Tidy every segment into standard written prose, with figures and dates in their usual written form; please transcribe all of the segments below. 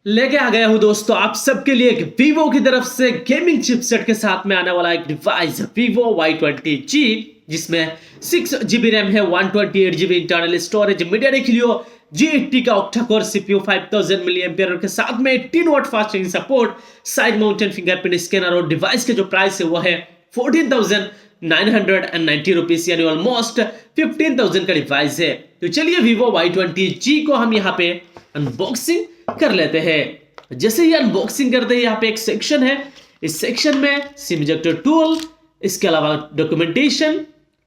लेके आ गया हूं दोस्तों आप सबके लिए एक वीवो की तरफ से गेमिंग चिपसेट के साथ में आने वाला एक डिवाइस वीवो Y20G, जिसमें 6 GB रैम है, 128 GB internal storage, MediaTek Helio G80 का ऑक्टा कोर सीपीयू, 5000 mAh के साथ में 18 watt fast charging support, side mounted fingerprint scanner. और डिवाइस के जो प्राइस है वो है 14,990 रुपीज, यानी ऑलमोस्ट 15,000 का डिवाइस है। तो चलिए वीवो Y20G को हम यहाँ पे अनबॉक्सिंग कर लेते हैं। जैसे ही अनबॉक्सिंग करते हैं यहाँ पे एक सेक्शन है, इस सेक्शन में सिम इजेक्टर टूल, इसके अलावा documentation,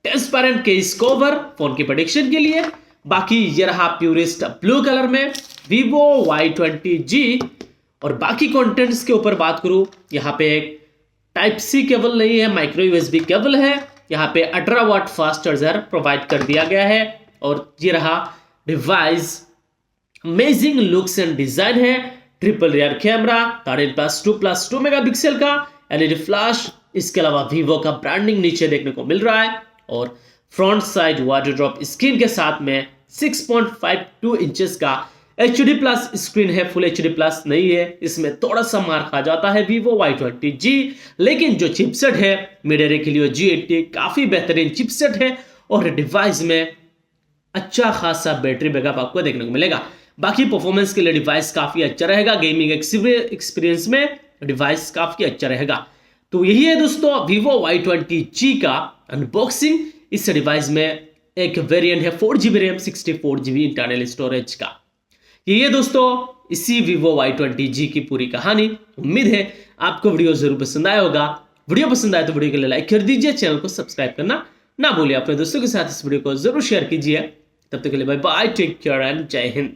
transparent case cover phone की प्रोटेक्शन के लिए। बाकी ये रहा प्यूरिस्ट ब्लू कलर में वीवो Y20G। और बाकी कंटेंट्स के ऊपर बात करूं, यहाँ पे एक टाइप सी केबल नहीं है, माइक्रो यूएसबी केबल है। यहाँ पे 18 वाट फास्ट चार्जर प्रोवाइड कर दिया गया है। और ये रहा device, amazing looks and design है, ट्रिपल रियर कैमरा, 13+2+2 मेगापिक्सल का एलईडी फ्लैश, इसके अलावा वीवो का ब्रांडिंग नीचे देखने को मिल रहा है। और front side water drop screen के साथ में 6.52 इंचेस का HD प्लस स्क्रीन है, फुल HD प्लस नहीं है, इसमें थोड़ा सा मार खा जाता है वीवो Y20G। लेकिन जो चिपसेट है मीडियाटेक हीलियो G80 काफी बेहतरीन चिपसेट है और डिवाइस में अच्छा खासा बैटरी बैकअप आपको देखने को मिलेगा। बाकी परफॉर्मेंस के लिए डिवाइस काफी अच्छा रहेगा, गेमिंग एक्सपीरियंस में डिवाइस काफी अच्छा रहेगा। तो यही है दोस्तों वीवो Y20G का अनबॉक्सिंग। इस डिवाइस में एक वेरिएंट है 4 GB RAM, 64 GB internal storage का। यही है दोस्तों इसी वीवो Y20G की पूरी कहानी। उम्मीद है आपको वीडियो जरूर पसंद आया होगा। वीडियो पसंद आए तो वीडियो के लिए लाइक कर दीजिए, चैनल को सब्सक्राइब करना ना भूलिए, अपने दोस्तों के साथ इस वीडियो को जरूर शेयर कीजिए। तब तक के लिए bye bye, take care and जय हिंद।